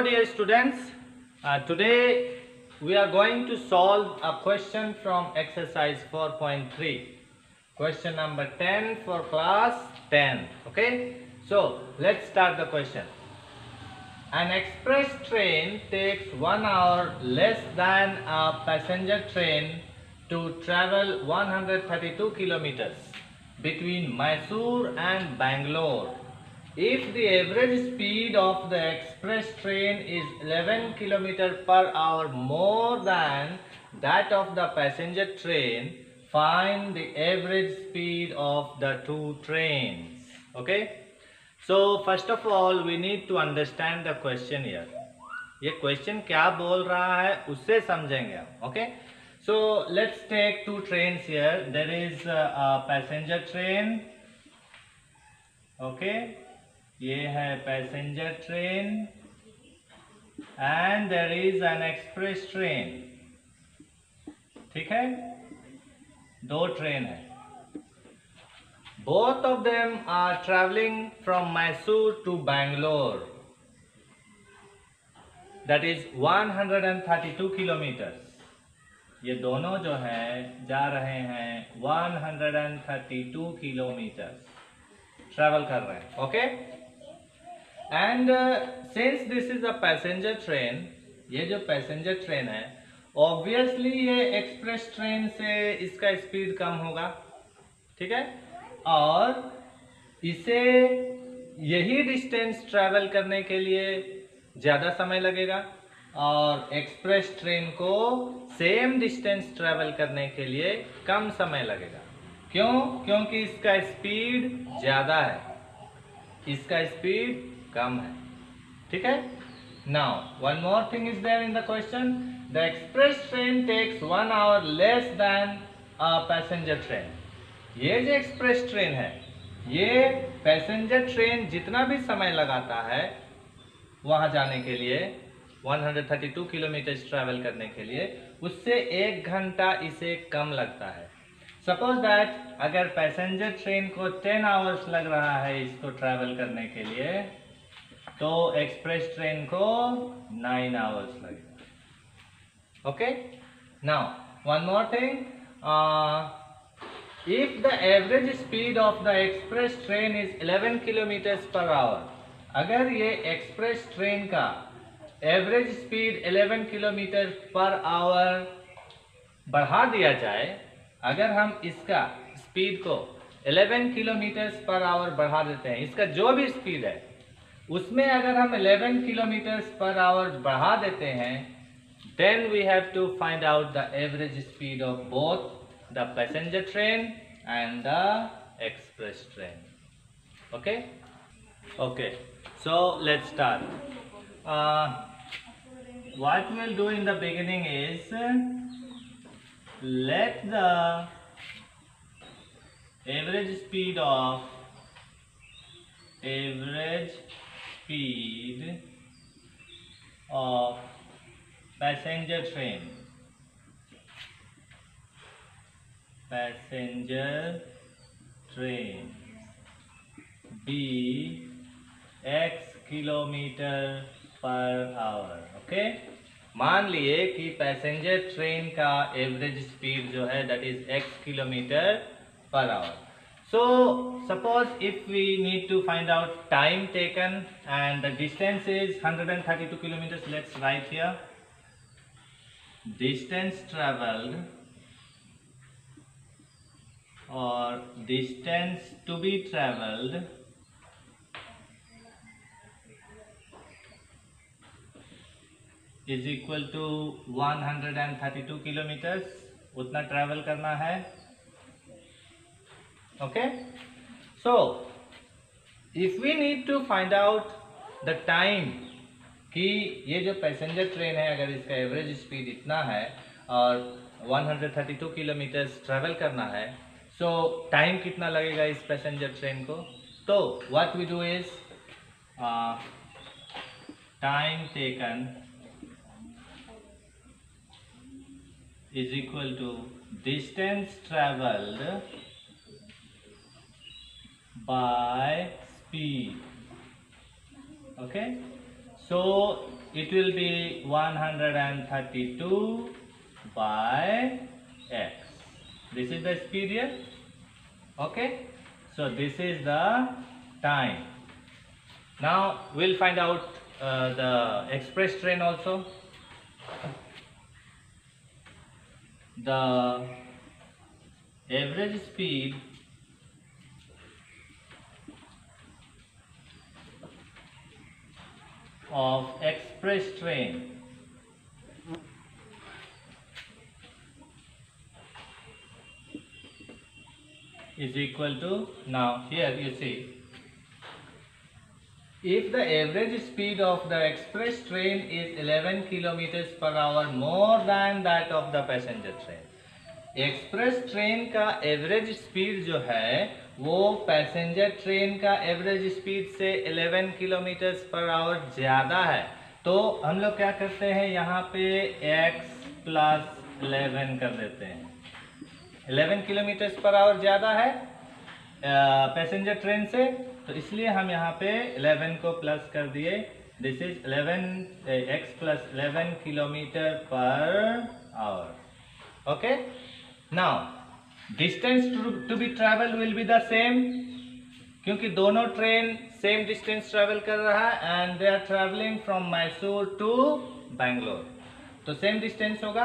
Hello dear students, today we are going to solve a question from exercise 4.3, question number 10 for class 10. Okay, so let's start the question. An express train takes 1 hour less than a passenger train to travel 132 kilometers between Mysore and Bangalore. If the average speed of the express train is 11 km per hour more than that of the passenger train, find the average speed of the two trains. Okay? So first of all we need to understand the question here. ये question क्या बोल रहा है उससे समझेंगे हम. Okay? So let's take two trains here. There is a passenger train. Okay? ये है passenger train and there is an express train. ठीक है, दो ट्रेन है. Both of them are travelling from Mysore to Bangalore. That is 132 kilometres. ये दोनों जो है जा रहे हैं 132 किलोमीटर्स ट्रेवल कर रहे हैं. Okay, and since this is a passenger train, ये जो पैसेंजर ट्रेन है ऑब्वियसली ये एक्सप्रेस ट्रेन से इसका स्पीड कम होगा. ठीक है, और इसे यही डिस्टेंस ट्रैवल करने के लिए ज़्यादा समय लगेगा और एक्सप्रेस ट्रेन को सेम डिस्टेंस ट्रैवल करने के लिए कम समय लगेगा. क्यों? क्योंकि इसका स्पीड ज़्यादा है, इसका स्पीड कम है. ठीक है. Now one more thing is there in the question. The express train takes 1 hour less than a passenger train. ये जो एक्सप्रेस ट्रेन है ये पैसेंजर ट्रेन जितना भी समय लगाता है वहां जाने के लिए 132 किलोमीटर ट्रैवल करने के लिए, उससे 1 घंटा इसे कम लगता है. सपोज दैट अगर पैसेंजर ट्रेन को 10 आवर्स लग रहा है इसको ट्रैवल करने के लिए, तो एक्सप्रेस ट्रेन को 9 आवर्स लगेगा. Okay, now one more thing. If the average speed of the express train is 11 kilometre per our, अगर ये एक्सप्रेस ट्रेन का average speed 11 kilometre per our बढ़ा दिया जाए, अगर हम इसका स्पीड को 11 किलोमीटर पर आवर बढ़ा देते हैं, इसका जो भी स्पीड है उसमें अगर हम 11 किलोमीटर पर आवर बढ़ा देते हैं, then we have to find out the average speed of both the passenger train and the express train. Okay okay, so let's start. What we will do in the beginning is let the average speed of passenger train be x kilometre per hour. Okay, मान लिए कि passenger train का average speed जो है that is x kilometre per hour. So suppose if we need to find out time taken and the distance is 132 kilometres. Let's write here distance travelled और distance to be travelled is equal to 132 kilometres. उतना travel करना है. Okay, so if we need to find out the time कि ये जो passenger train है अगर इसका एवरेज स्पीड इतना है और 132 किलोमीटर्स ट्रैवल करना है, सो टाइम कितना लगेगा इस पैसेंजर ट्रेन को. तो what we do is time taken is equal to distance traveled by speed. Okay, so it will be 132 by x. This is the speed here. Okay, so this is the time. Now we'll find out the express train also. The average speed of express train is equal to, now here you see, if the average speed of the express train is 11 kilometers per hour more than that of the passenger train, express train का average speed जो है वो passenger train का average speed से 11 kilometre per our ज़्यादा है, तो हम लोग क्या करते हैं, यहाँ पे x + 11 कर देते हैं। 11 किलोमीटर पर आवर ज़्यादा है पैसेंजर ट्रेन से, तो इसलिए हम यहाँ पे 11 को प्लस कर दिए। This is 11 x + 11 kilometre per hour. Okay, now distance to be travel will be the same, क्योंकि दोनों ट्रेन सेम डिस्टेंस ट्रैवल कर रहा है and they are travelling from Mysore to Bangalore, तो सेम डिस्टेंस होगा।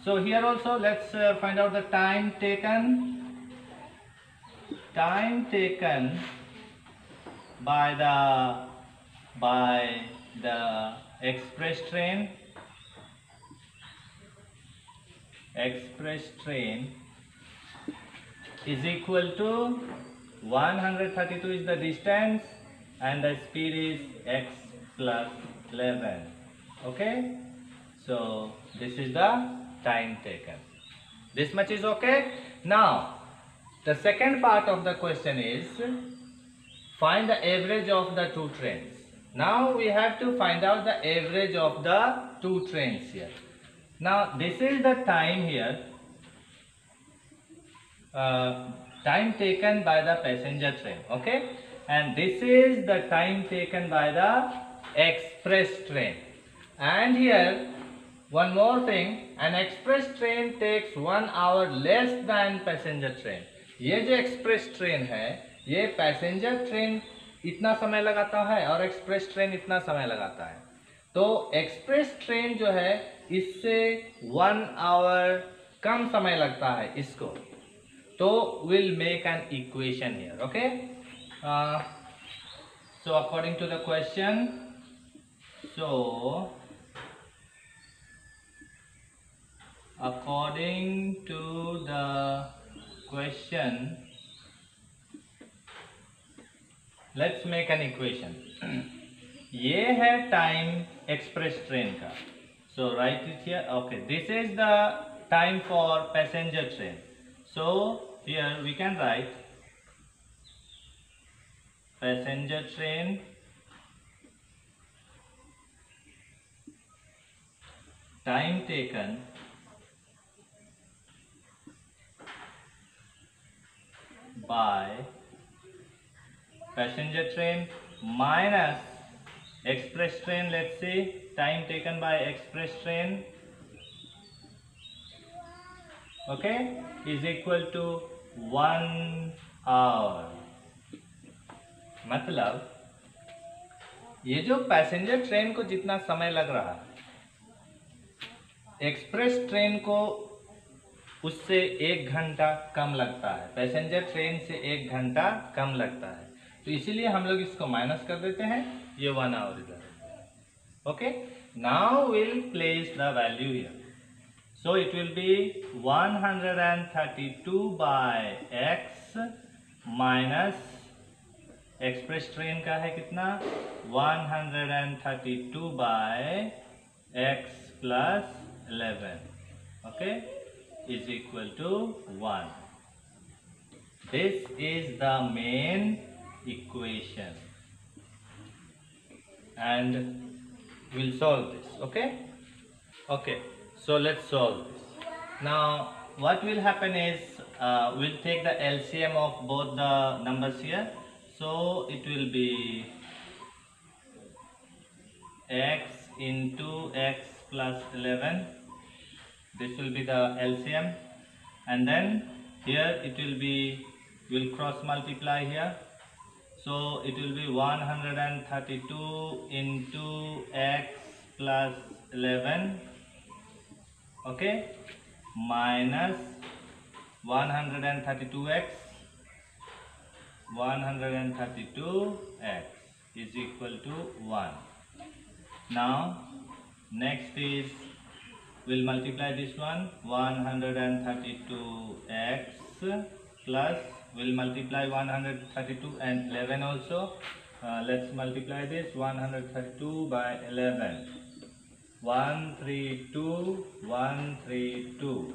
So here also let's find out the time taken by the express train is equal to 132 is the distance and the speed is x + 11. Okay, so this is the time taken. This much is okay. Now the second part of the question is find the average of the two trains. Now we have to find out the average of the two trains here. Now this is the time here, time taken by the passenger train, okay, and this is the time taken by the express train. And here one more thing, an express train takes 1 hour less than passenger train. ये जो express train है ये passenger train इतना समय लगाता है और express train इतना समय लगाता है, तो एक्सप्रेस ट्रेन जो है इससे 1 आवर कम समय लगता है इसको, तो will make an equation here. Okay, so according to the question, so according to the question let's make an equation. ये है टाइम एक्सप्रेस ट्रेन का, so write it here. Okay, this is the time for passenger train, so here we can write passenger train time taken by passenger train minus express train, let's see, time taken by express train, okay, is equal to 1 hour। मतलब ये जो passenger train को जितना समय लग रहा है express train को उससे 1 घंटा कम लगता है, पैसेंजर ट्रेन से 1 घंटा कम लगता है, तो इसीलिए हम लोग इसको माइनस कर देते हैं, ये 1 आवर इधर। Okay, now will place the value here, so it will be 132 by x minus express train का है कितना, 132 by x + 11, okay, is equal to 1. This is the main equation and we'll solve this. Okay, okay, so let's solve this. Now what will happen is we'll take the LCM of both the numbers here, so it will be x into x plus 11. This will be the LCM, and then here it will be, will cross multiply here, so it will be 132 into x plus 11, okay, minus 132x is equal to 1. Now next is, we'll multiply this one, 132x plus, we'll multiply 132 and 11 also. Let's multiply this 132 by 11. 132, 132.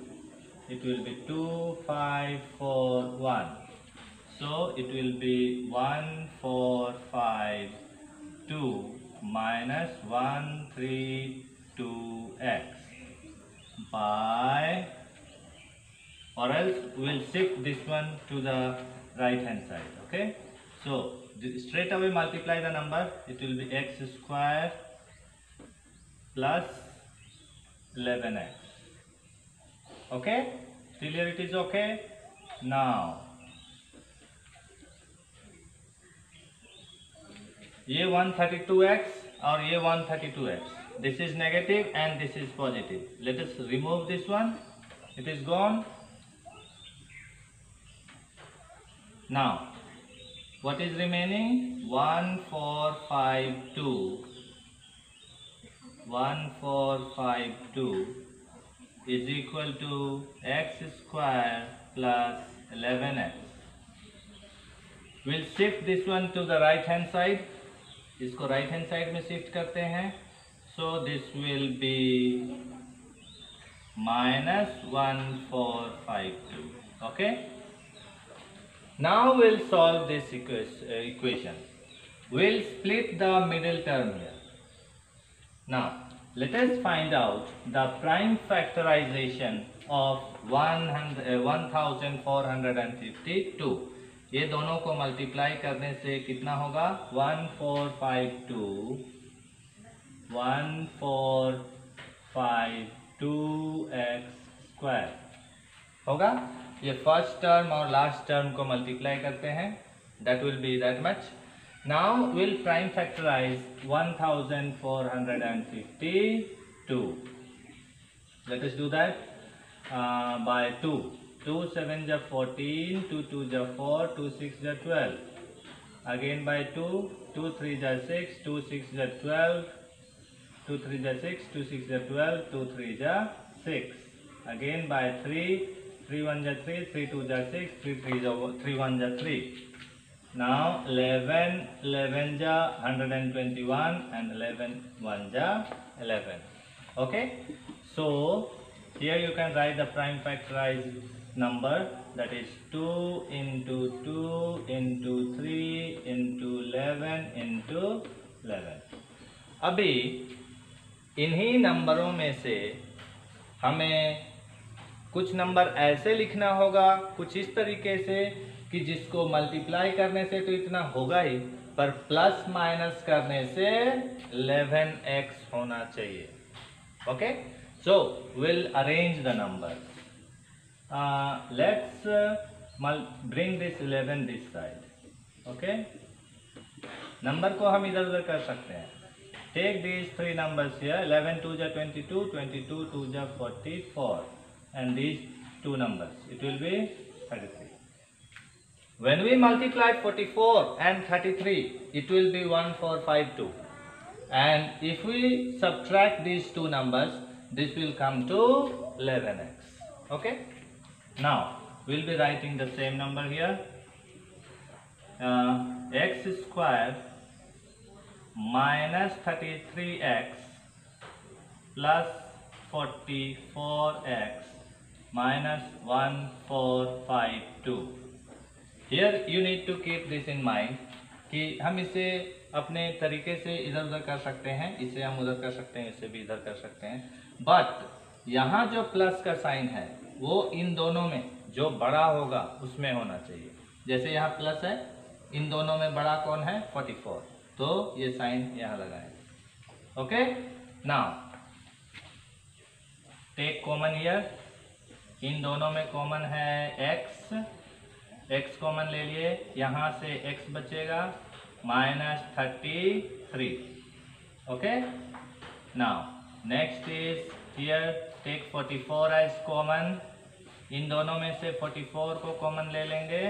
It will be 2541. So it will be 1452 minus 132x by, or else we'll shift this one to the right hand side. Okay, so straight away multiply the number. It will be x square plus 11x. Okay, till here it is okay. Now ये 132x और ये 132x, this is negative and this is positive. Let us remove this one. It is gone. Now what is remaining? 1452. 1452 is equal to x square plus 11x. We'll shift this one to the right hand side. इसको right hand side में shift करते हैं. So this will be -1452. Okay, now will solve this equation. Will split the middle term here. Now let us find out the prime factorisation of 1452. ये दोनों को multiply करने से कितना होगा? 1452 1452x स्क्वायर होगा. ये फर्स्ट टर्म और लास्ट टर्म को मल्टीप्लाई करते हैं. That will be that much. Now will prime factorise 1452. Let us do that by 2. 2 7 जा 14, 2 2 जा 4, 2 6 जा 12. Again by 2, 2 3 जा 6, 2 6 जा 12, 2 3 जा 6, 2 6 जा 12, 2 3 जा 6. Again by 3, 3 1 जा 3, 3 2 जा 6, 3 1 जा 3. Now 11, 11 जा 121 and 11 1 जा 11. Okay, so here you can write the prime factorized number, that is 2 into 2 into 3 into 11 into 11. अभी इन्हीं नंबरों में से हमें कुछ नंबर ऐसे लिखना होगा, कुछ इस तरीके से कि जिसको मल्टीप्लाई करने से तो इतना होगा ही, पर प्लस माइनस करने से 11x होना चाहिए. Okay, so we'll arrange the numbers. Let's bring this 11 this side. Okay, number को हम इधर उधर कर सकते हैं. Take these three numbers here. 11 2 जा 22, 22 2 जा 44, and these two numbers, it will be 33. When we multiply 44 and 33, it will be 1452. And if we subtract these two numbers, this will come to 11x. Okay, now we'll be writing the same number here. X square minus 33x plus 44x minus 1452. Here you need to keep this in mind कि हम इसे अपने तरीके से इधर उधर कर सकते हैं, इसे हम उधर कर सकते हैं, इसे भी इधर कर सकते हैं. बट यहाँ जो प्लस का साइन है वो इन दोनों में जो बड़ा होगा उसमें होना चाहिए. जैसे यहाँ प्लस है, इन दोनों में बड़ा कौन है? 44, तो ये साइन यहाँ लगाएं. Okay, now take common here, इन दोनों में कॉमन है x, x कॉमन ले लिए, यहाँ से x बचेगा -33. Okay, now next is here take 44 as common, इन दोनों में से 44 को कॉमन ले लेंगे,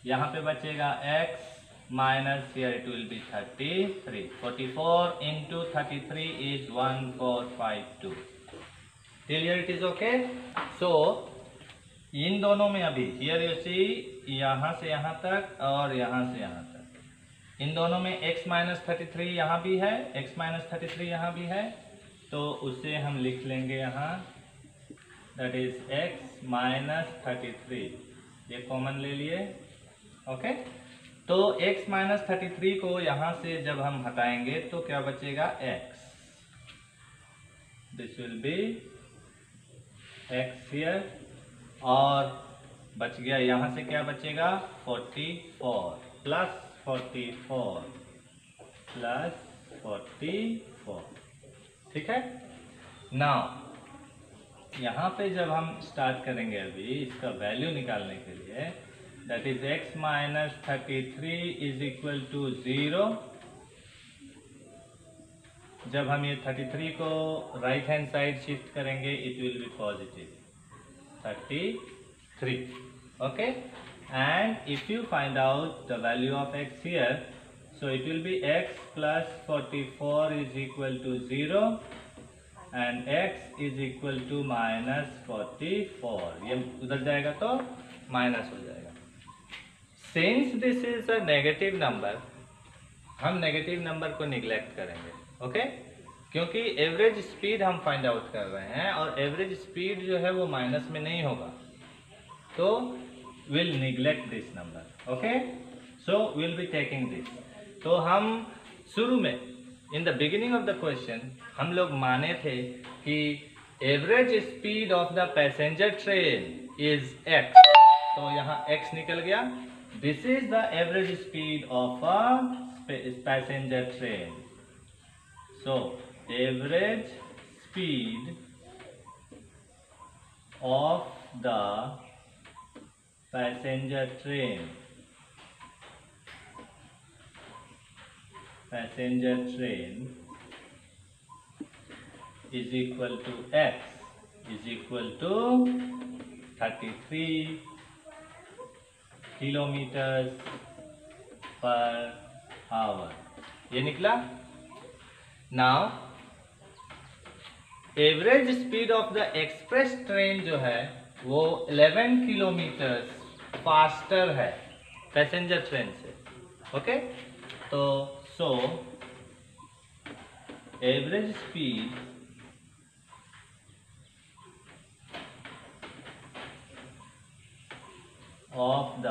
यहाँ पे बचेगा x minus here it will B 33. 44 into 33 is 1452. Here it is okay. So इन दोनों में अभी हियर यू सी यहाँ से यहाँ तक और यहाँ से यहाँ तक, इन दोनों में x माइनस 33 यहाँ भी है, x माइनस 33 यहाँ भी है, तो उसे हम लिख लेंगे यहाँ, दैट इज x माइनस 33, ये कॉमन ले लिए. ओके, तो x माइनस 33 को यहाँ से जब हम हटाएंगे तो क्या बचेगा x, this will be x here, और बच गया यहाँ से क्या बचेगा 44 प्लस 44 प्लस 44. ठीक है, नाउ यहाँ पे जब हम स्टार्ट करेंगे अभी इसका वैल्यू निकालने के लिए, that is x minus 33 is equal to 0. जब हम ये 33 को राइट हैंड साइड शिफ्ट करेंगे it will be positive 33. Okay, and if you find out the value of x here, so it will be x plus 44 is equal to 0 and x is equal to minus 44. ये उधर जाएगा तो minus हो जाएगा. Since this is a negative number, हम negative number को neglect करेंगे. Okay, क्योंकि एवरेज स्पीड हम फाइंड आउट कर रहे हैं और एवरेज स्पीड जो है वो माइनस में नहीं होगा, तो will neglect this number. Okay, so will be taking this. तो हम शुरू में इन the beginning of the question हम लोग माने थे कि average speed of the passenger train is x, तो यहाँ x निकल गया. This is the average speed of a passenger train. So average speed of the passenger train is equal to x is equal to 33 kilometers per hour. ये निकला. Now average speed of the express train जो है वो 11 kilometre faster है passenger train से. Okay, तो so average speed of the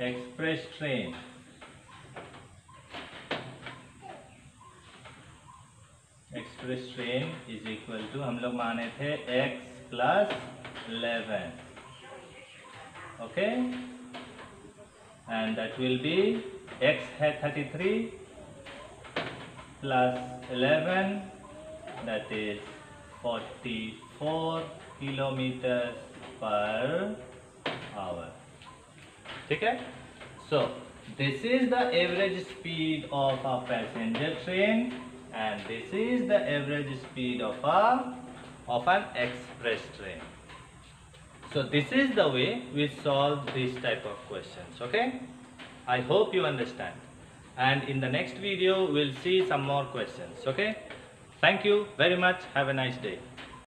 express train is equal to, हम लोग माने थे x plus 11. Okay, and that will be x है 33 plus 11, that is 44 kilometre per hour. ठीक है, so this is the average speed of a passenger train and this is the average speed of an express train. So this is the way we solve this type of questions. Okay, I hope you understand, and in the next video we'll see some more questions. Okay, thank you very much, have a nice day.